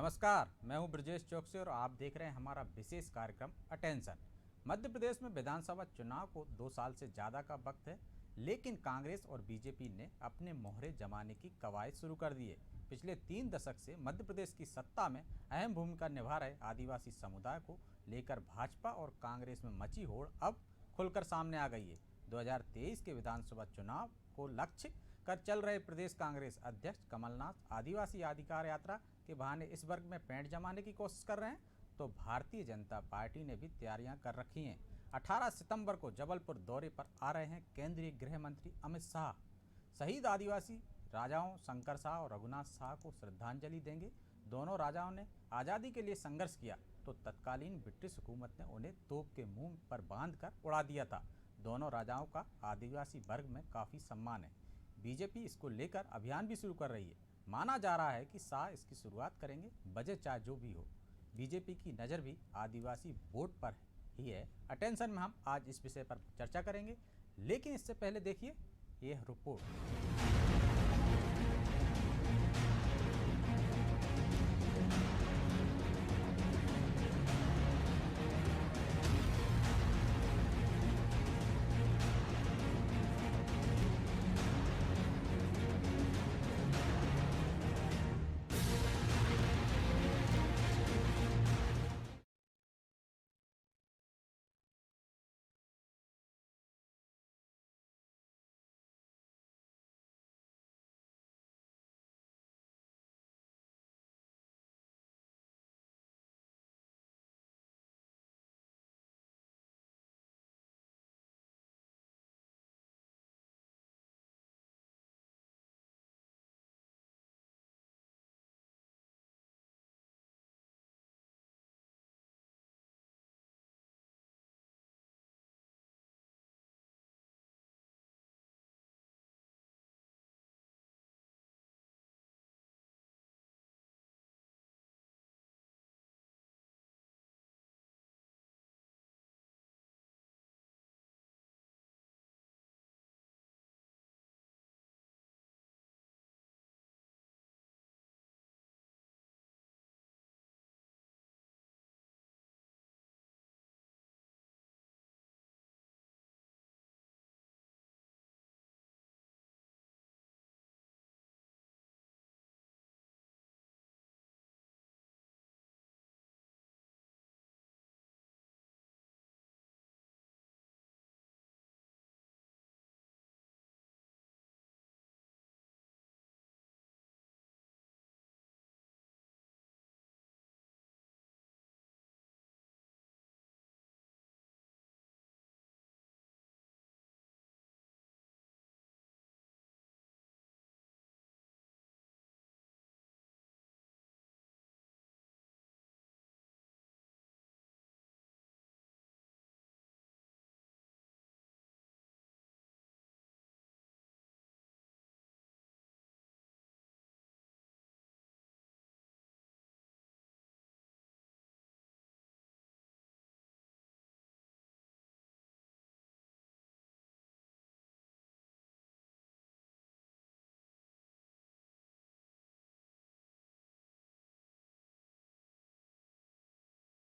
नमस्कार, मैं हूं ब्रजेश चौकसी और आप देख रहे हैं हमारा विशेष कार्यक्रम अटेंशन। मध्य प्रदेश में विधानसभा चुनाव को 2 साल से ज़्यादा का वक्त है, लेकिन कांग्रेस और बीजेपी ने अपने मोहरे जमाने की कवायद शुरू कर दी है। पिछले 3 दशक से मध्य प्रदेश की सत्ता में अहम भूमिका निभा रहे आदिवासी समुदाय को लेकर भाजपा और कांग्रेस में मची होड़ अब खुलकर सामने आ गई है। 2023 के विधानसभा चुनाव को लक्ष्य कर चल रहे प्रदेश कांग्रेस अध्यक्ष कमलनाथ आदिवासी अधिकार यात्रा के बहाने इस वर्ग में पैंट जमाने की कोशिश कर रहे हैं, तो भारतीय जनता पार्टी ने भी तैयारियां कर रखी हैं। 18 सितंबर को जबलपुर दौरे पर आ रहे हैं केंद्रीय गृह मंत्री अमित शाह। शहीद आदिवासी राजाओं शंकर शाह और रघुनाथ शाह को श्रद्धांजलि देंगे। दोनों राजाओं ने आज़ादी के लिए संघर्ष किया, तो तत्कालीन ब्रिटिश हुकूमत ने उन्हें तोप के मुंह पर बांध कर उड़ा दिया था। दोनों राजाओं का आदिवासी वर्ग में काफ़ी सम्मान है। बीजेपी इसको लेकर अभियान भी शुरू कर रही है। माना जा रहा है कि शाह इसकी शुरुआत करेंगे, बजट चाहे जो भी हो। बीजेपी की नज़र भी आदिवासी वोट पर ही है। अटेंशन में हम आज इस विषय पर चर्चा करेंगे, लेकिन इससे पहले देखिए यह रिपोर्ट।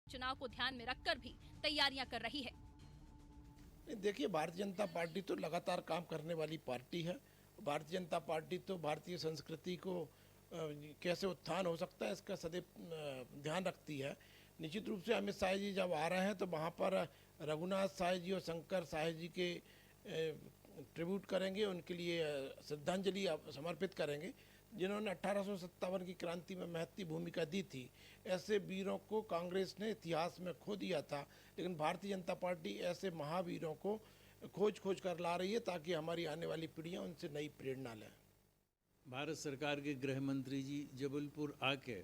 चुनाव को ध्यान में रखकर भी तैयारियां कर रही है। देखिए, भारतीय जनता पार्टी तो लगातार काम करने वाली पार्टी है। भारतीय जनता पार्टी तो भारतीय संस्कृति को कैसे उत्थान हो सकता है इसका सदैव ध्यान रखती है। निश्चित रूप से अमित शाह जी जब आ रहे हैं तो वहाँ पर रघुनाथ शाह जी और शंकर शाह जी के ट्रिब्यूट करेंगे, उनके लिए श्रद्धांजलि समर्पित करेंगे, जिन्होंने 1857 की क्रांति में महत्वपूर्ण भूमिका दी थी। ऐसे वीरों को कांग्रेस ने इतिहास में खो दिया था, लेकिन भारतीय जनता पार्टी ऐसे महावीरों को खोज कर ला रही है ताकि हमारी आने वाली पीढ़ियां उनसे नई प्रेरणा लें। भारत सरकार के गृह मंत्री जी जबलपुर आके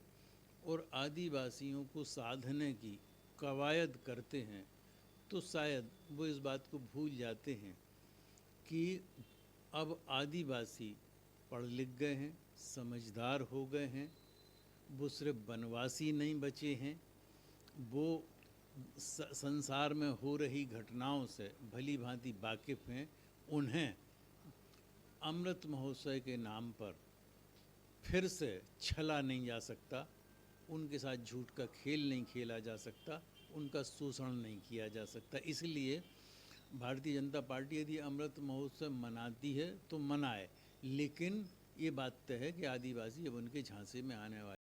और आदिवासियों को साधने की कवायद करते हैं, तो शायद वो इस बात को भूल जाते हैं कि अब आदिवासी पढ़ लिख गए हैं, समझदार हो गए हैं, वो सिर्फ वनवासी नहीं बचे हैं, वो संसार में हो रही घटनाओं से भली भांति वाकिफ़ हैं। उन्हें अमृत महोत्सव के नाम पर फिर से छला नहीं जा सकता। उनके साथ झूठ का खेल नहीं खेला जा सकता, उनका शोषण नहीं किया जा सकता। इसलिए भारतीय जनता पार्टी यदि अमृत महोत्सव मनाती है तो मनाए, लेकिन ये बात तय है कि आदिवासी अब उनके झांसे में आने वाले।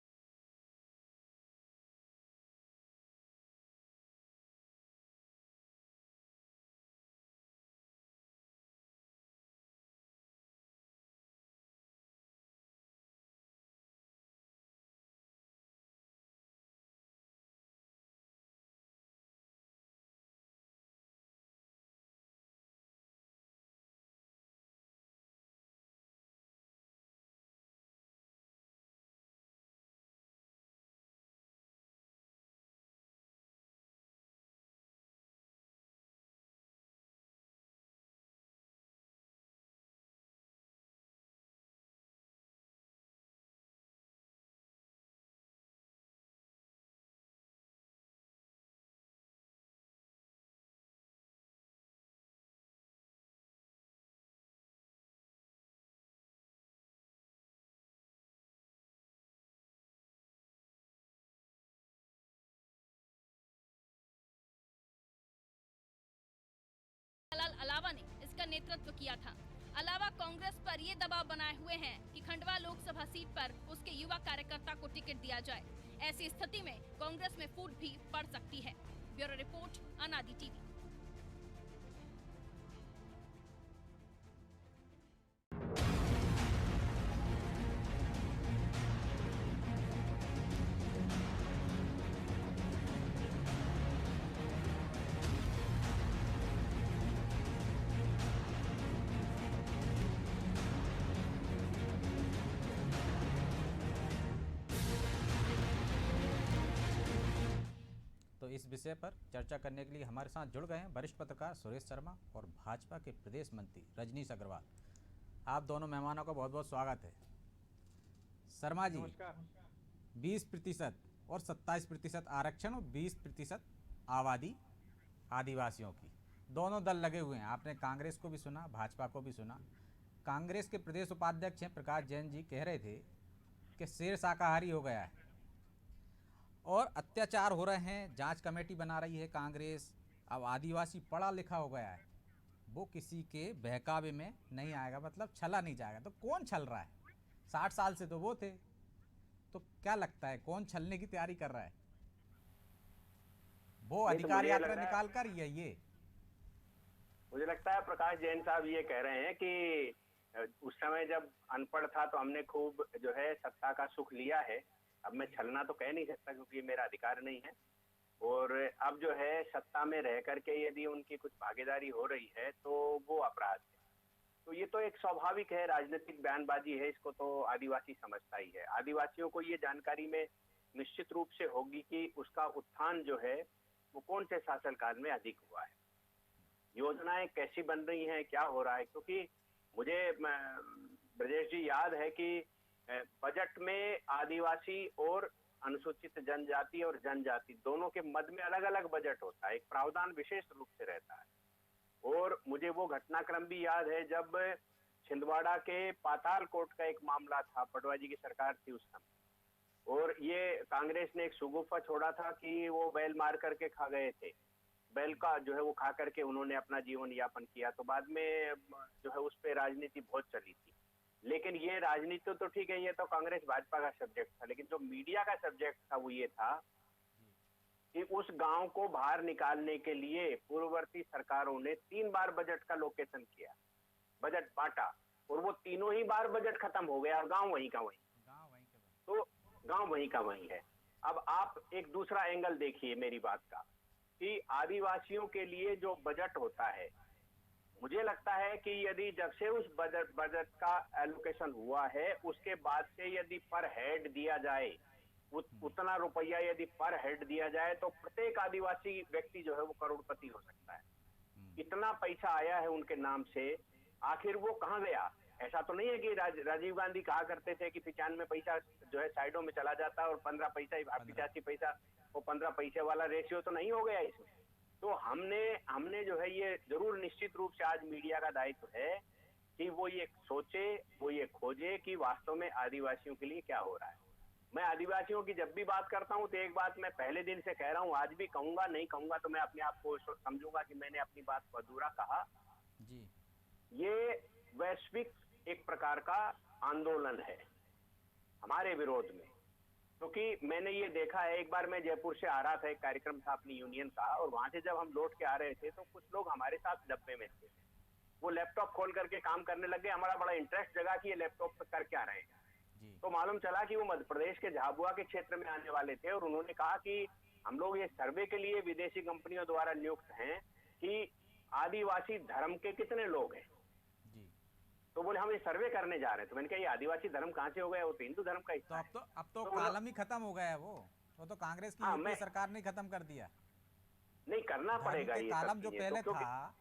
जवाहरलाल अलावा ने इसका नेतृत्व किया था। अलावा कांग्रेस पर ये दबाव बनाए हुए हैं कि खंडवा लोकसभा सीट पर उसके युवा कार्यकर्ता को टिकट दिया जाए। ऐसी स्थिति में कांग्रेस में फूट भी पड़ सकती है। ब्यूरो रिपोर्ट, अनादि टीवी। तो इस विषय पर चर्चा करने के लिए हमारे साथ जुड़ गए हैं वरिष्ठ पत्रकार सुरेश शर्मा और भाजपा के प्रदेश मंत्री रजनीश अग्रवाल। आप दोनों मेहमानों का बहुत बहुत स्वागत है। शर्मा जी, 20% और 27% आरक्षण और 20% आबादी आदिवासियों की, दोनों दल लगे हुए हैं। आपने कांग्रेस को भी सुना, भाजपा को भी सुना। कांग्रेस के प्रदेश उपाध्यक्ष हैं प्रकाश जैन जी, कह रहे थे कि शेर शाकाहारी हो गया है और अत्याचार हो रहे हैं, जांच कमेटी बना रही है कांग्रेस। अब आदिवासी पढ़ा लिखा हो गया है, वो किसी के बहकावे में नहीं आएगा, मतलब छला नहीं जाएगा। तो कौन छल रहा है? 60 साल से तो वो थे, तो क्या लगता है कौन छलने की तैयारी कर रहा है? वो अधिकार यात्रा निकाल कर ये मुझे लगता है प्रकाश जैन साहब ये कह रहे हैं कि उस समय जब अनपढ़ था तो हमने खूब जो है सत्ता का सुख लिया है, अब मैं छलना तो कह नहीं सकता क्योंकि मेरा अधिकार नहीं है। और अब जो है सत्ता में रह करके यदि उनकी कुछ भागीदारी हो रही है तो वो अपराध है। तो ये तो एक स्वाभाविक है, राजनीतिक बयानबाजी है, इसको तो आदिवासी समझता ही है। आदिवासियों को ये जानकारी में निश्चित रूप से होगी कि उसका उत्थान जो है वो कौन से शासनकाल में अधिक हुआ है, योजनाएं कैसी बन रही हैं, क्या हो रहा है। क्योंकि मुझे ब्रजेश जी याद है कि बजट में आदिवासी और अनुसूचित जनजाति और जनजाति दोनों के मध्य में अलग अलग बजट होता है, एक प्रावधान विशेष रूप से रहता है। और मुझे वो घटनाक्रम भी याद है जब छिंदवाड़ा के पाताल कोट का एक मामला था, पटवा जी की सरकार थी उस समय, और ये कांग्रेस ने एक सुगुफा छोड़ा था कि वो बैल मार करके खा गए थे, बैल का जो है वो खा करके उन्होंने अपना जीवन यापन किया। तो बाद में जो है उस पर राजनीति बहुत चली थी। लेकिन ये राजनीति तो ठीक है, ये तो कांग्रेस भाजपा का सब्जेक्ट था, लेकिन जो मीडिया का सब्जेक्ट था वो ये था कि उस गांव को बाहर निकालने के लिए पूर्ववर्ती सरकारों ने 3 बार बजट का लोकेशन किया, बजट बांटा, और वो तीनों ही बार बजट खत्म हो गया और गांव वहीं का वहीं। तो गांव वहीं का वहीं है। अब आप एक दूसरा एंगल देखिए मेरी बात का, कि आदिवासियों के लिए जो बजट होता है, मुझे लगता है कि यदि जब से उस बजट का एलोकेशन हुआ है उसके बाद से यदि पर हेड दिया जाए, उतना रुपया यदि पर हेड दिया जाए तो प्रत्येक आदिवासी व्यक्ति जो है वो करोड़पति हो सकता है। इतना पैसा आया है उनके नाम से, आखिर वो कहाँ गया? ऐसा तो नहीं है कि राजीव गांधी कहा करते थे कि 95 पैसा जो है साइडों में चला जाता है और 15 पैसा ही 85 पैसा, वो 15 पैसे वाला रेशियो तो नहीं हो गया इसमें। तो हमने जो है ये जरूर निश्चित रूप से आज मीडिया का दायित्व है कि वो ये सोचे, वो ये खोजे कि वास्तव में आदिवासियों के लिए क्या हो रहा है। मैं आदिवासियों की जब भी बात करता हूं तो एक बात मैं पहले दिन से कह रहा हूं, आज भी कहूंगा, नहीं कहूंगा तो मैं अपने आप को समझूंगा कि मैंने अपनी बात को अधूरा कहा। जी ये वैश्विक एक प्रकार का आंदोलन है हमारे विरोध में, क्योंकि मैंने ये देखा है। एक बार मैं जयपुर से आ रहा था, एक कार्यक्रम था अपनी यूनियन का, और वहां से जब हम लौट के आ रहे थे तो कुछ लोग हमारे साथ डब्बे में थे, वो लैपटॉप खोल करके काम करने लग गए। हमारा बड़ा इंटरेस्ट जगा कि ये लैपटॉप पर कर क्या रहे हैं। जी तो मालूम चला कि वो मध्य प्रदेश के झाबुआ के क्षेत्र में आने वाले थे, और उन्होंने कहा कि हम लोग ये सर्वे के लिए विदेशी कंपनियों द्वारा नियुक्त हैं कि आदिवासी धर्म के कितने लोग हैं। जी तो बोले हम ये सर्वे करने जा रहे हैं। तो मैंने कहा ये आदिवासी धर्म कहाँ से हो गया, वो तो हिंदू धर्म का तो हिस्सा है। अब तो तो कॉलम ही खत्म हो गया है। वो तो कांग्रेस की हाँ, यूपीए मैं- सरकार ने खत्म कर दिया। नहीं करना धर्म पड़ेगा के ये कॉलम सब जो चीजें, पहले तो क्योंकि था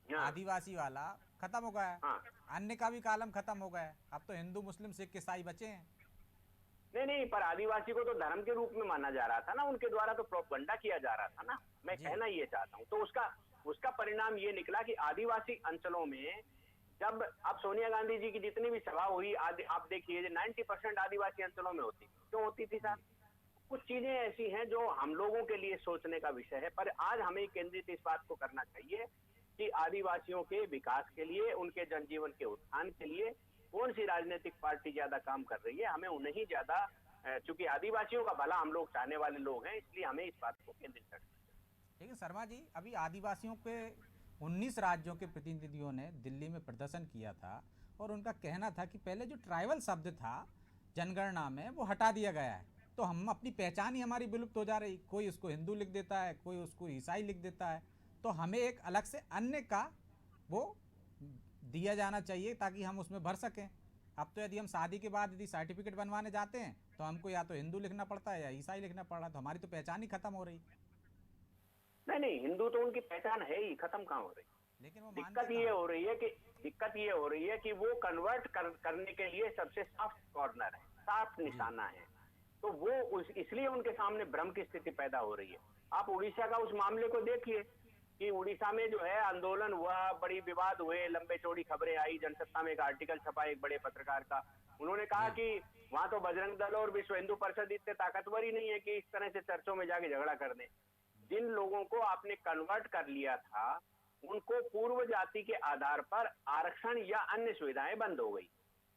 हाँ, आदिवासी वाला खत्म हो गया है। हाँ। अन्य का भी कॉलम खत्म हो गया है। अब तो हिंदू मुस्लिम सिख ईसाई बचे हैं। नहीं, पर आदिवासी को तो धर्म के रूप में माना जा रहा था ना, उनके द्वारा तो प्रोपगंडा किया जा रहा था ना। मैं जी। कहना ये चाहता हूँ, तो उसका परिणाम ये निकला कि आदिवासी अंचलों में जब अब सोनिया गांधी जी की जितनी भी सभा हुई, आप देखिए 90% आदिवासी अंचलों में होती। क्यों होती थी साहब? कुछ चीजें ऐसी हैं जो हम लोगों के लिए सोचने का विषय है, पर आज हमें केंद्रित इस बात को करना चाहिए कि आदिवासियों के विकास के लिए, उनके जनजीवन के उत्थान के लिए कौन सी राजनीतिक पार्टी ज्यादा काम कर रही है। हमें उन्हें ज्यादा, चूंकि आदिवासियों का भला हम लोग चाहने वाले लोग हैं, इसलिए हमें इस बात को केंद्रित करना चाहिए। लेकिन शर्मा जी, अभी आदिवासियों के 19 राज्यों के प्रतिनिधियों ने दिल्ली में प्रदर्शन किया था और उनका कहना था कि पहले जो ट्राइबल शब्द था जनगणना में वो हटा दिया गया है, तो हम अपनी पहचान ही हमारी विलुप्त हो जा रही। कोई उसको हिंदू लिख देता है, कोई उसको ईसाई लिख देता है, तो हमें एक अलग से अन्य का वो दिया जाना चाहिए ताकि हम उसमें भर सकें। अब तो यदि हम शादी के बाद यदि सर्टिफिकेट बनवाने जाते हैं तो हमको या तो हिंदू लिखना पड़ता है या ईसाई लिखना पड़ रहा है, तो हमारी तो पहचान ही खत्म हो रही। नहीं, हिंदू तो उनकी पहचान है ही, खत्म कहाँ हो रही। लेकिन वो दिक्कत मानते ये कहाँ? हो रही है कि वो कन्वर्ट करने के लिए सबसे सॉफ्ट कॉर्नर है, साफ निशाना है, तो वो इसलिए उनके सामने भ्रम की स्थिति पैदा हो रही है। आप उड़ीसा का उस मामले को देखिए कि उड़ीसा में जो है आंदोलन हुआ, बड़ी विवाद हुए, लंबे चौड़ी खबरें आई, जनसत्ता में एक आर्टिकल छपा एक बड़े पत्रकार का। उन्होंने कहा कि वहां तो बजरंग दल और विश्व हिंदू परिषद इतने ताकतवर ही नहीं है कि इस तरह से चर्चों में जाके झगड़ा कर दें। जिन लोगों को आपने कन्वर्ट कर लिया था उनको पूर्व जाति के आधार पर आरक्षण या अन्य सुविधाएं बंद हो गई।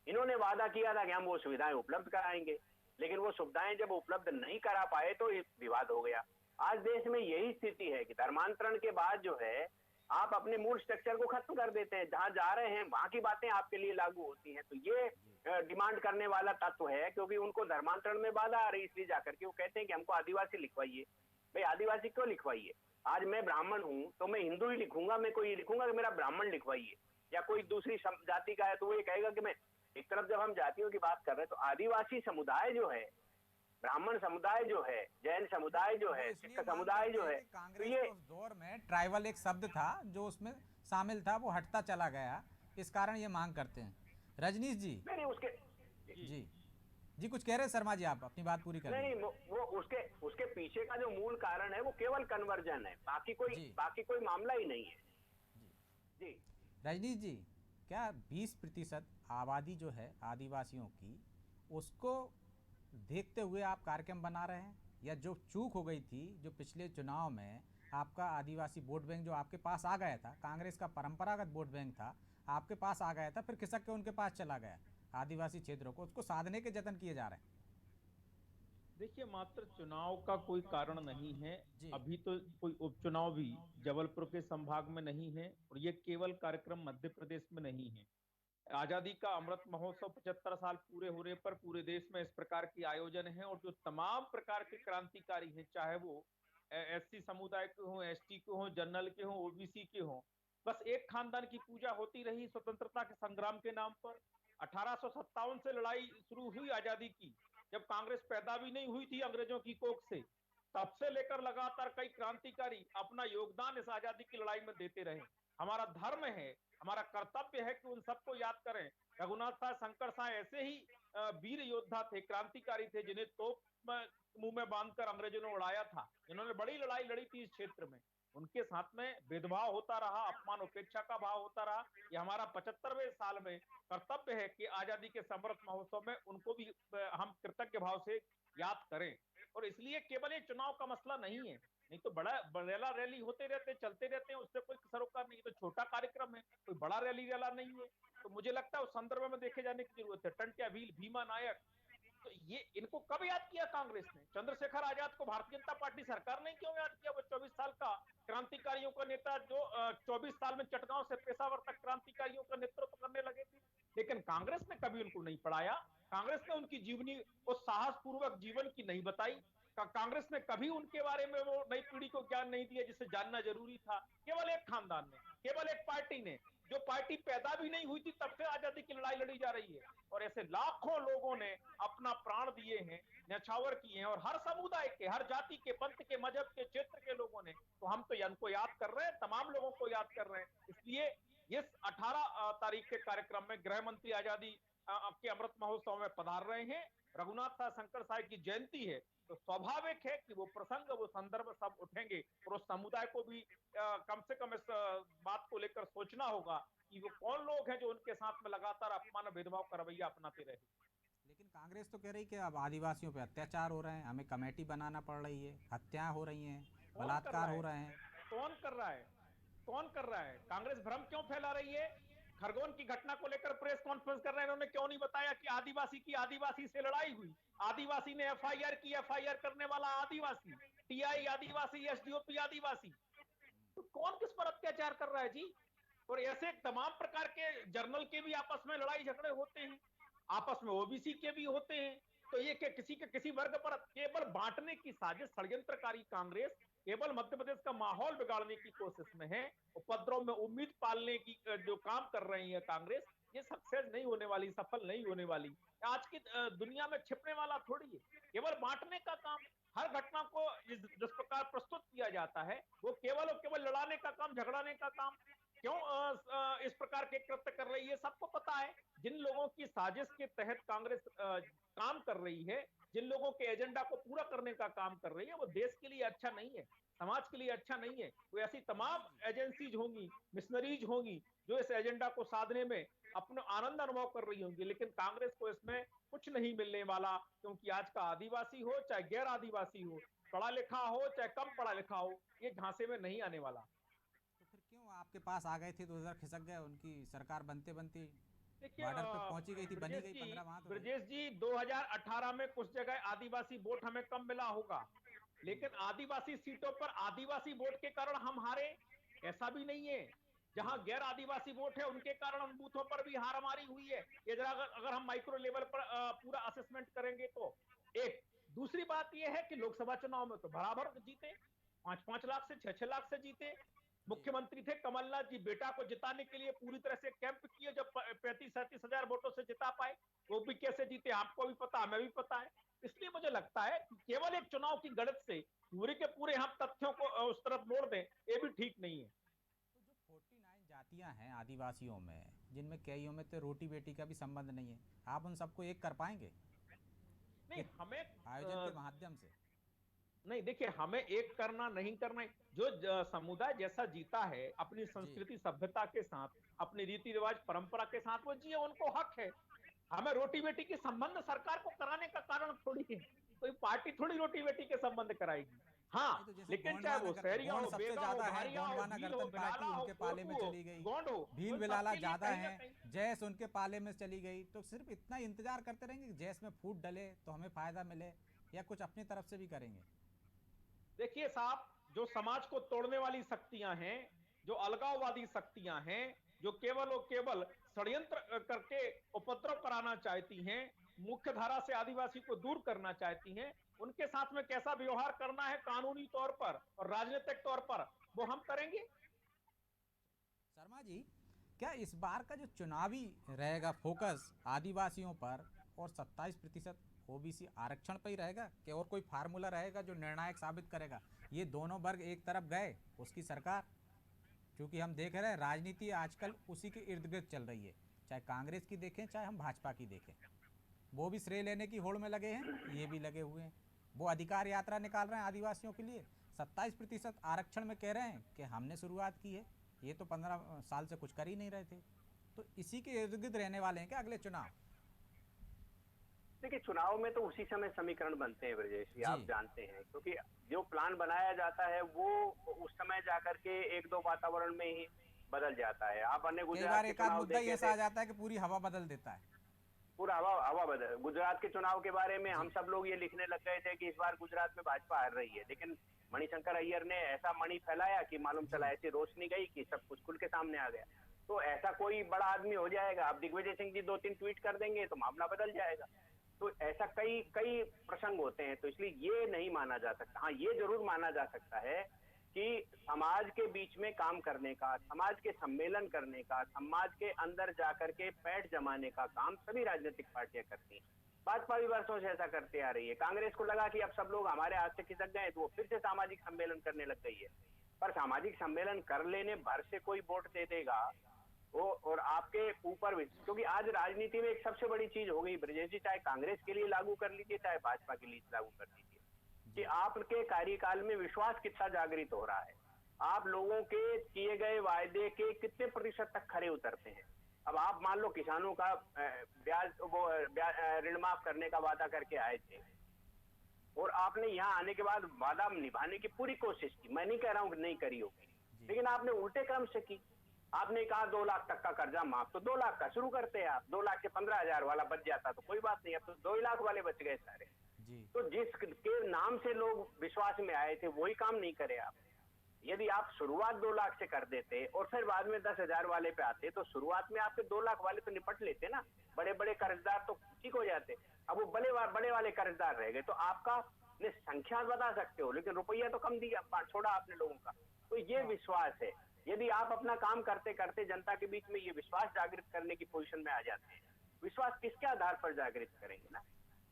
इन्होंने वादा किया था कि हम वो सुविधाएं उपलब्ध कराएंगे, लेकिन वो सुविधाएं जब उपलब्ध नहीं करा पाए तो विवाद हो गया। आज देश में यही स्थिति है कि धर्मांतरण के बाद जो है आप अपने मूल स्ट्रक्चर को खत्म कर देते हैं, जहां जा रहे हैं वहां की बातें आपके लिए लागू होती हैं। तो ये डिमांड करने वाला तत्व है, क्योंकि उनको धर्मांतरण में बाधा आ रही, इसलिए जाकर के वो कहते हैं कि हमको आदिवासी लिखवाइए। भाई आदिवासी क्यों लिखवाइए? आज मैं ब्राह्मण हूं तो मैं हिंदू ही लिखूंगा, मैं कोई लिखूंगा कि मेरा ब्राह्मण लिखवाइए, या कोई दूसरी जाति का है तो वो ये कहेगा कि मैं। एक तरफ जब हम जातियों की बात कर रहे हैं तो आदिवासी समुदाय जो है, ब्राह्मण समुदाय जो है, जैन समुदाय जो है, इसलिए सिख समुदाय जो है, तो कांग्रेस ये के उस दौर में ट्राइबल एक शब्द था जो उसमें शामिल था, वो हटता चला गया, इस कारण ये मांग करते हैं। रजनीश जी। नहीं उसके जी कुछ कह रहे हैं शर्मा जी, आप अपनी बात पूरी कर नहीं, लीजिए। वो उसके पीछे का जो मूल कारण है वो केवल कन्वर्जन है, जी। बाकी कोई मामला ही नहीं है। जी रजनीश जी, क्या 20% आबादी जो है आदिवासियों की, उसको देखते हुए आप कार्यक्रम बना रहे हैं, या जो चूक हो गई थी जो पिछले चुनाव में आपका आदिवासी वोट बैंक जो आपके पास आ गया था, कांग्रेस का परंपरागत वोट बैंक था, आपके पास आ गया था, फिर खिसक के उनके पास चला गया, आदिवासी क्षेत्रों को उसको साधने के जतन किए जा रहे हैं? देखिए, मात्र चुनाव का कोई कारण नहीं है। जी। अभी तो कोई उपचुनाव भी जबलपुर के संभाग में नहीं है, और ये केवल कार्यक्रम मध्य प्रदेश में नहीं है। आजादी का अमृत महोत्सव 75 साल पूरे होने पर पूरे देश में इस प्रकार की आयोजन है, और जो तमाम प्रकार के क्रांतिकारी हैं, चाहे वो एससी समुदाय के हों, एसटी के हों, जनरल के हों, ओबीसी के हों, बस एक खानदान की पूजा होती रही स्वतंत्रता के संग्राम के नाम पर। 1857 से लड़ाई शुरू हुई आजादी की, जब कांग्रेस पैदा भी नहीं हुई थी अंग्रेजों की कोख से, तब से लेकर लगातार कई क्रांतिकारी अपना योगदान इस आजादी की लड़ाई में देते रहे। हमारा धर्म है, हमारा कर्तव्य है कि उन सबको याद करें। रघुनाथ साय, शंकर साय ऐसे ही वीर योद्धा थे, क्रांतिकारी थे, जिन्हें तोप मुंह में बांधकर अंग्रेजों ने उड़ाया था। इन्होंने बड़ी लड़ाई लड़ी थी इस क्षेत्र में। उनके साथ में भेदभाव होता रहा, अपमान उपेक्षा का भाव होता रहा। ये हमारा 75वें साल में कर्तव्य है कि आजादी के अमृत महोत्सव में उनको भी हम कृतज्ञ भाव से याद करें। और इसलिए केवल ये चुनाव का मसला नहीं है, नहीं तो बड़ा रैली होते रहते, चलते रहते हैं, उससे कोई सरोकार नहीं। तो छोटा कार्यक्रम है, कोई बड़ा रैला नहीं है। तो मुझे लगता है उस संदर्भ में देखे जाने की जरूरत है। टंट्या भील, भीमा नायक, तो ये इनको कब याद किया कांग्रेस ने? चंद्रशेखर आजाद को भारतीय जनता पार्टी सरकार ने क्यों याद किया? वो 24 साल का क्रांतिकारियों का नेता, जो 24 साल में चटगांव से पेशावर तक क्रांतिकारियों का नेतृत्व करने लगे थे। लेकिन कांग्रेस ने कभी उनको नहीं पढ़ाया। कांग्रेस ने उनकी जीवनी, वो साहसपूर्वक जीवन की नहीं बताई। कांग्रेस ने कभी उनके बारे में वो नई पीढ़ी को ज्ञान नहीं दिया जिसे जानना जरूरी था। केवल एक खानदान ने, केवल एक पार्टी ने, जो पार्टी पैदा भी नहीं हुई थी तब से आजादी की लड़ाई लड़ी जा रही है। और ऐसे लाखों लोगों ने अपना प्राण दिए हैं, न्यौछावर किए हैं, और हर समुदाय के, हर जाति के, पंथ के, मजहब के, क्षेत्र के लोगों ने। तो हम तो इनको याद कर रहे हैं, तमाम लोगों को याद कर रहे हैं। इसलिए इस 18 तारीख के कार्यक्रम में गृह मंत्री आजादी के अमृत महोत्सव में पधार रहे हैं। रघुनाथ साह शंकर साहिब की जयंती है, तो स्वाभाविक है कि वो प्रसंग, वो संदर्भ सब उठेंगे। और उस समुदाय को भी कम से कम इस बात को लेकर सोचना होगा कि वो कौन लोग हैं जो उनके साथ में लगातार अपमान भेदभाव का रवैया अपनाते रहे। लेकिन कांग्रेस तो कह रही कि अब आदिवासियों पे अत्याचार हो रहे हैं, हमें कमेटी बनाना पड़ रही है, हत्याएं हो रही हैं, बलात्कार हो रहे हैं। कौन कर रहा है? कौन कर रहा है? कांग्रेस भ्रम क्यों फैला रही है? खरगोन की घटना को लेकर प्रेस कॉन्फ्रेंस कर रहे हैं, इन्होंने क्यों नहीं बताया कि आदिवासी से लड़ाई हुई, आदिवासी ने एफआईआर की, एफआईआर करने वाला आदिवासी, टीआई आदिवासी, एसडीओपी आदिवासी। तो कौन किस पर अत्याचार कर रहा है जी? और ऐसे तमाम प्रकार के जर्नल के भी आपस में लड़ाई झगड़े होते हैं, आपस में ओबीसी के भी होते हैं। तो ये किसी के किसी वर्ग पर केवल बांटने की साजिश, षड्यंत्रकारी कांग्रेस केवल मध्य प्रदेश का माहौल बिगाड़ने की कोशिश में है। उपद्रव में उम्मीद पालने की जो काम कर रही है कांग्रेस, ये सक्सेस नहीं होने वाली, सफल नहीं होने वाली। आज की दुनिया में छिपने वाला थोड़ी है, केवल बांटने का काम। हर घटना को जिस प्रकार प्रस्तुत किया जाता है, वो केवल और केवल लड़ाने का काम, झगड़ाने का काम। क्यों इस प्रकार के कृत्य कर रही है, सबको पता है। जिन लोगों की साजिश के तहत कांग्रेस काम कर रही है, जिन लोगों के एजेंडा को पूरा करने का काम कर रही है, वो देश के लिए अच्छा नहीं है, समाज के लिए अच्छा नहीं है। वो ऐसी तमाम एजेंसीज होंगी, मिशनरीज होंगी, जो इस एजेंडा को साधने में अपना आनंद अनुभव कर रही होंगी। लेकिन कांग्रेस को इसमें कुछ नहीं मिलने वाला, क्योंकि आज का आदिवासी हो चाहे गैर आदिवासी हो, पढ़ा लिखा हो चाहे कम पढ़ा लिखा हो, ये झांसे में नहीं आने वाला। तो फिर क्यों आपके पास आ गए थे तो उधर खिसक गए? उनकी सरकार बनते बनते देखिए बॉर्डर पे पहुंची गई थी, बनी गई 15 वहां तो गई। ब्रजेश जी, 2018 में कुछ जगह आदिवासी वोट हमें कम मिला होगा, लेकिन आदिवासी सीटों पर आदिवासी वोट के कारण हम हारे, ऐसा भी नहीं है। जहां गैर आदिवासी वोट है उनके कारण उन बूथों पर भी हार हमारी हुई है। ये जरा अगर हम माइक्रो लेवल पर पूरा असेसमेंट करेंगे तो। एक दूसरी बात यह है कि लोकसभा चुनाव में तो बराबर जीते, 5-5 लाख से 6-6 लाख से जीते। मुख्यमंत्री थे कमलनाथ जी, बेटा को जिताने के लिए पूरी तरह से कैंप किए, जब 35-37 हजार वोटों से जिता पाए। वो भी कैसे जीते आपको भी पता, हमें भी पता है। इसलिए मुझे लगता है कि केवल एक चुनाव की गणित से पूरे के पूरे हम तथ्यों को उस तरफ मोड़ दें, ये भी ठीक नहीं है। तो जो 49 जातियां हैं आदिवासियों में, जिनमें कईयों में तो रोटी बेटी का भी संबंध नहीं है, आप उन सबको एक कर पाएंगे नहीं, हमें आयोजन के माध्यम से? नहीं, देखिए, हमें एक करना नहीं करना है। जो समुदाय जैसा जीता है अपनी संस्कृति सभ्यता के साथ, अपनी रीति रिवाज परंपरा के साथ, वो जिए, उनको हक है। हमें रोटी बेटी के संबंध सरकार को कराने का कारण थोड़ी है, कोई पार्टी थोड़ी रोटी बेटी के संबंध कराएगी। हाँ, तो जैसे लेकिन चाहे वो सहरिया हो, सबसे बेगा हो, ज्यादा है, भारिया हो, गोंडवाना भील हो, गणतंत्र पार्टी बिलाला हो, उनके पाले में कोरकू हो, चली गई, गोंड हो, भील तो बिलाला सबके लिए ज्यादा कहीं ना हैं, कहीं जैस उनके पाले में चली गई। तो सिर्फ इतना इंतजार करते रहेंगे कि जैस में फूट डले तो हमें फायदा मिले, या कुछ अपनी तरफ से भी करेंगे? देखिए साहब, जो समाज को तोड़ने वाली शक्तियां हैं, जो अलगाववादी शक्तियां हैं, जो केवल और केवल षड्यंत्र करके उपद्रव कराना चाहती हैं, मुख्य धारा से आदिवासी को दूर करना चाहती हैं, उनके साथ में कैसा व्यवहार करना है कानूनी तौर पर और राजनीतिक तौर पर, वो हम करेंगे। शर्मा जी, क्या इस बार का जो चुनावी रहेगा फोकस आदिवासियों पर और 27% ओबीसी आरक्षण पर ही रहेगा, कि और कोई फार्मूला रहेगा जो निर्णायक साबित करेगा? ये दोनों वर्ग एक तरफ गए, उसकी सरकार, क्योंकि हम देख रहे हैं राजनीति आजकल उसी के इर्द गिर्द चल रही है, चाहे कांग्रेस की देखें चाहे हम भाजपा की देखें, वो भी श्रेय लेने की होड़ में लगे हैं, ये भी लगे हुए हैं। वो अधिकार यात्रा निकाल रहे हैं आदिवासियों के लिए, 27% आरक्षण में कह रहे हैं कि हमने शुरुआत की है, ये तो 15 साल से कुछ कर ही नहीं रहे थे। तो इसी के इर्द गिर्द रहने वाले हैं क्या अगले चुनाव? देखिए, चुनाव में तो उसी समय समीकरण बनते हैं ब्रजेश जी, आप जी। जानते हैं, क्योंकि जो प्लान बनाया जाता है वो उस समय जाकर के एक दो वातावरण में ही बदल जाता है। आप अन्य कई गुजरात बार के एक आध चुनाव मुद्दा ही देखे ऐसा आ थे, जाता है कि पूरी हवा बदल देता है। पूरा हवा हवा बदल। गुजरात के चुनाव के बारे में जी। हम सब लोग ये लिखने लग गए थे कि इस बार गुजरात में भाजपा हार रही है, लेकिन मणिशंकर अय्यर ने ऐसा मणि फैलाया कि मालूम चला, ऐसी रोशनी गई कि सब कुछ खुल के सामने आ गया। तो ऐसा कोई बड़ा आदमी हो जाएगा, अब दिग्विजय सिंह जी 2-3 ट्वीट कर देंगे तो मामला बदल जाएगा। तो ऐसा कई कई प्रसंग होते हैं, तो इसलिए ये नहीं माना जा सकता। हाँ, ये जरूर माना जा सकता है कि समाज के बीच में काम करने का, समाज के सम्मेलन करने का, समाज के अंदर जाकर के पैठ जमाने का काम सभी राजनीतिक पार्टियां करती हैं। भाजपा भी वर्षों से ऐसा करते आ रही है। कांग्रेस को लगा कि अब सब लोग हमारे हाथ से खिसक गए तो वो फिर से सामाजिक सम्मेलन करने लग गई है। पर सामाजिक सम्मेलन कर लेने भर से कोई वोट दे देगा वो, और आपके ऊपर भी, क्योंकि आज राजनीति में एक सबसे बड़ी चीज हो गई ब्रजेश जी, चाहे कांग्रेस के लिए लागू कर लीजिए चाहे भाजपा के लिए लागू कर लीजिए, कि आपके कार्यकाल में विश्वास कितना जागृत हो रहा है, आप लोगों के किए गए वायदे के कितने प्रतिशत तक खरे उतरते हैं। अब आप मान लो किसानों का ऋण माफ करने का वादा करके आए थे, और आपने यहाँ आने के बाद वादा निभाने की पूरी कोशिश की, मैं नहीं कह रहा हूँ कि नहीं करी होगी, लेकिन आपने उल्टे क्रम से की। आपने कहा 2 लाख तक का कर्जा माफ, तो 2 लाख का शुरू करते हैं आप, 2 लाख से 15,000 वाला बच जाता तो कोई बात नहीं, अब तो 2 लाख वाले बच गए सारे। जी। तो जिसके नाम से लोग विश्वास में आए थे वही काम नहीं करे आप। यदि आप शुरुआत 2 लाख से कर देते और फिर बाद में 10,000 वाले पे आते, तो शुरुआत में आपके 2 लाख वाले तो निपट लेते ना, बड़े बड़े कर्जदार तो ठीक हो जाते। अब वो बड़े वाले कर्जदार रह गए, तो आपका संख्या बता सकते हो लेकिन रुपया तो कम दिया छोड़ा आपने लोगों का। तो ये विश्वास है, यदि आप अपना काम करते करते जनता के बीच में ये विश्वास जागृत करने की पोजीशन में आ जाते हैं, विश्वास किसके आधार पर जागृत करेंगे ना,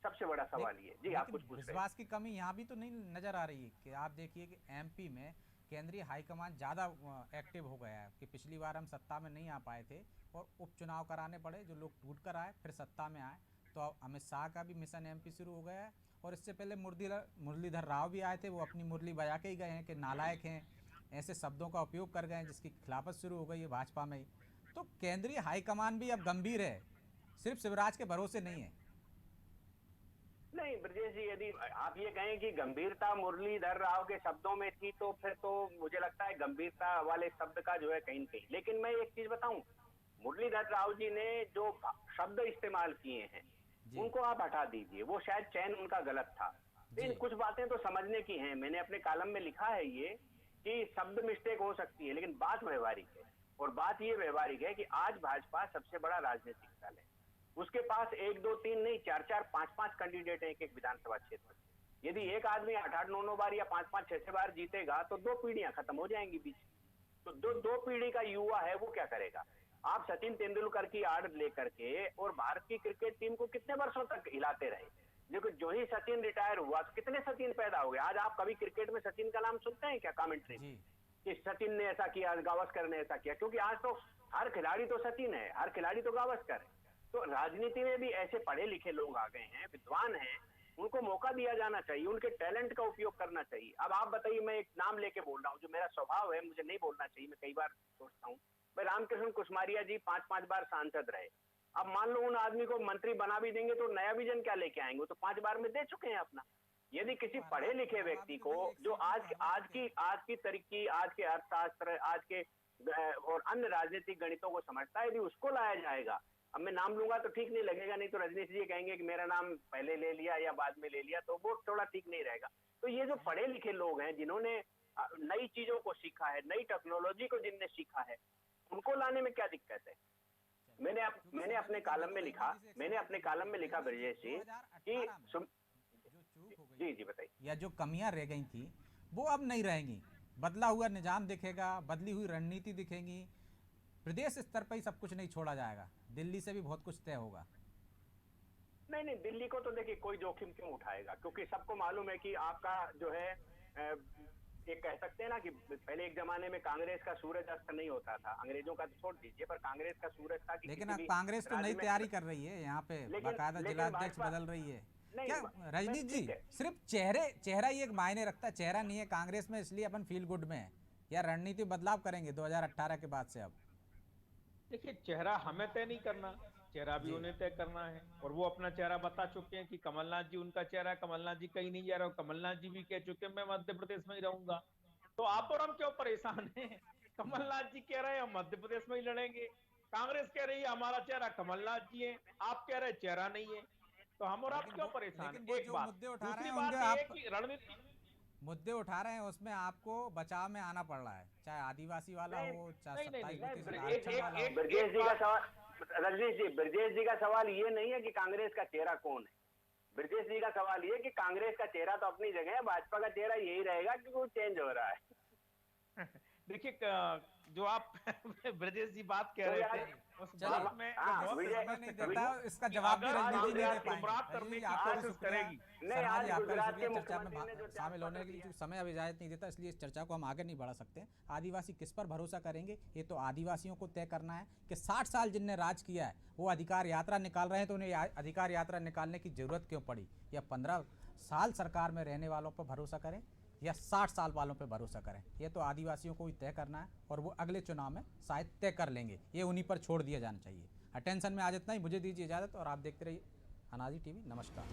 सबसे बड़ा सवाल ये। जी, आप कुछ पूछ रहे हैं। विश्वास की कमी यहाँ भी तो नहीं नजर आ रही है कि आप देखिए कि एमपी में केंद्रीय हाईकमान ज़्यादा एक्टिव हो गया है कि पिछली बार हम सत्ता में नहीं आ पाए थे और उपचुनाव कराने पड़े, जो लोग टूट कर आए फिर सत्ता में आए, तो अब अमित शाह का भी मिशन एमपी शुरू हो गया है। और इससे पहले मुरलीधर राव भी आए थे, वो अपनी मुरली बजा के ही गए हैं कि नालायक हैं, ऐसे शब्दों का उपयोग कर गए हैं जिसकी खिलाफत शुरू हो गई है भाजपा में ही। तो केंद्रीय हाईकमान भी अब गंभीर है, सिर्फ शिवराज के भरोसे नहीं है। नहीं ब्रजेश जी, यदि आप ये कहें कि गंभीरता मुरलीधर राव के शब्दों में थी तो फिर तो मुझे लगता है गंभीरता वाले शब्द का जो है कहीं न कहीं। लेकिन मैं एक चीज बताऊं, मुरलीधर राव जी ने जो शब्द इस्तेमाल किए हैं उनको आप हटा दीजिए, वो शायद चयन उनका गलत था। लेकिन कुछ बातें तो समझने की हैं, मैंने अपने कॉलम में लिखा है ये कि शब्द मिस्टेक हो सकती है लेकिन बात व्यवहारिक है। और बात ये व्यवहारिक है कि आज भाजपा सबसे बड़ा राजनीतिक दल है, उसके पास 1 2 3 नहीं 4 4 5 5 कैंडिडेट हैं एक विधानसभा क्षेत्र में। यदि एक आदमी 8 8 9 9 बार या 5 5 6 6 बार जीतेगा तो 2 पीढ़ियां खत्म हो जाएंगी बीच। तो दो पीढ़ी का युवा है वो क्या करेगा? आप सचिन तेंदुलकर की आड़ लेकर के और भारत की क्रिकेट टीम को कितने वर्षों तक हिलाते रहे, लेकिन जो ही सचिन रिटायर हुआ तो कितने सचिन पैदा हो गए। आज आप कभी क्रिकेट में सचिन का नाम सुनते हैं क्या कमेंट्री में कि सचिन ने ऐसा किया, गावस्कर ने ऐसा किया? क्योंकि आज तो हर खिलाड़ी तो सचिन है, हर खिलाड़ी तो गावस्कर है। तो राजनीति में भी ऐसे पढ़े लिखे लोग आ गए हैं, विद्वान हैं, उनको मौका दिया जाना चाहिए, उनके टैलेंट का उपयोग करना चाहिए। अब आप बताइए, मैं एक नाम लेके बोल रहा हूँ जो मेरा स्वभाव है, मुझे नहीं बोलना चाहिए, मैं कई बार सोचता हूँ। मैं रामकृष्ण कुशमारिया जी 5 बार सांसद रहे। अब मान लो उन आदमी को मंत्री बना भी देंगे तो नया विजन क्या लेके आएंगे? तो 5 बार में दे चुके हैं अपना। यदि किसी पढ़े लिखे व्यक्ति को जो आज की तरीकी, आज के अर्थशास्त्र, आज के और अन्य राजनीतिक गणितों को समझता है, यदि उसको लाया जाएगा, अब मैं नाम लूंगा तो ठीक नहीं लगेगा, नहीं तो रजनीश जी कहेंगे कि मेरा नाम पहले ले लिया या बाद में ले लिया, तो वो थोड़ा ठीक नहीं रहेगा। तो ये जो पढ़े लिखे लोग हैं जिन्होंने नई चीजों को सीखा है, नई टेक्नोलॉजी को जिनने सीखा है, उनको लाने में क्या दिक्कत है? मैंने अपने कॉलम में लिखा ब्रजेश जी कि जी बताइए। या जो कमियां रह गई थी वो अब नहीं रहेंगी, बदला हुआ निजाम दिखेगा, बदली हुई रणनीति दिखेगी, प्रदेश स्तर पर ही सब कुछ नहीं छोड़ा जाएगा, दिल्ली से भी बहुत कुछ तय होगा। नहीं, दिल्ली को तो देखिए कोई जोखिम क्यों उठाएगा, क्योंकि सबको मालूम है कि आपका जो है एक कह सकते हैं ना कि पहले एक जमाने में कांग्रेस का सूरज अस्त नहीं होता था, अंग्रेजों का तो छोड़ दीजिए, पर कांग्रेस का सूरज था कि लेकिन अब कांग्रेस तो नई तैयारी कर रही है, यहाँ पे बाकायदा जिलाध्यक्ष बदल रही है, नहीं, क्या रजनीश जी, ठीक है। सिर्फ चेहरा ही एक मायने रखता है? चेहरा नहीं है कांग्रेस में इसलिए अपन फील गुड में है, या रणनीति बदलाव करेंगे 2018 के बाद से? अब देखिए, चेहरा हमें तय नहीं करना, चेहरा भी उन्हें तय करना है, और वो अपना चेहरा बता चुके हैं कि कमलनाथ जी उनका चेहरा है, कमलनाथ जी कहीं नहीं जा रहे, कमलनाथ जी भी कह चुके हैं मैं मध्य प्रदेश में ही रहूंगा। तो आप और हम क्यों परेशान हैं? कमलनाथ जी कह रहे हैं हम मध्य प्रदेश में ही लड़ेंगे, कांग्रेस कह रही है हमारा चेहरा कमलनाथ जी है, आप कह रहे हैं चेहरा नहीं है, तो हम और आप क्यों परेशान लेकिन हैं? वो एक जो बात। मुद्दे उठा रहे दूसरी हैं बात उनके ये है आप कि रणनीति मुद्दे उठा रहे हैं, उसमें आपको बचाव में आना पड़ रहा है, चाहे आदिवासी वाला नहीं, हो, चाहे नहीं, 27-32 नहीं, आरक्षण वाला हो। ब्रजेश जी का सवाल, रजनीश जी, ब्रजेश जी का सवाल ये नहीं है कि कांग्रेस का चेहरा कौन है। ब्रजेश जी का सवाल ये है कि कांग्रेस का चेहरा तो अपनी जगह है, भाजपा का चेहरा यही रहेगा कि वो चेंज हो रहा है। देखिए, जो आप ब्रजेश जी बात कह तो रहे यार, थे, उस चलिए, बात में हाँ, बहुत विजय- समय नहीं सहमत देता, हूं इसका कि जवाब भी अगर रजनीश जी नहीं दे कांग्रेस पाएंगे। गुमराह रजनीश करने जी, की आपका भी कोशिश शुक्रिया। करेगी। नहीं, शर्मा आज जी, आपका भी गुजरात शुक्रिया के चर्चा में मुख्यमंत्री ने जो शामिल होने त्यागपत्र के लिए, दिया। क्योंकि समय अब इजाजत नहीं देता, इसलिए इस चर्चा को हम आगे नहीं बढ़ा सकते। आदिवासी किस पर भरोसा करेंगे, ये तो आदिवासियों को तय करना है कि 60 साल जिनने राज किया है वो अधिकार यात्रा निकाल रहे हैं, तो उन्हें अधिकार यात्रा निकालने की जरूरत क्यों पड़ी? या 15 साल सरकार में रहने वालों पर भरोसा करें या 60 साल वालों पे भरोसा करें, ये तो आदिवासियों को ही तय करना है, और वो अगले चुनाव में शायद तय कर लेंगे। ये उन्हीं पर छोड़ दिया जाना चाहिए। अटेंशन में आज इतना ही, मुझे दीजिए इजाज़त, और आप देखते रहिए अनाजी टीवी। नमस्कार।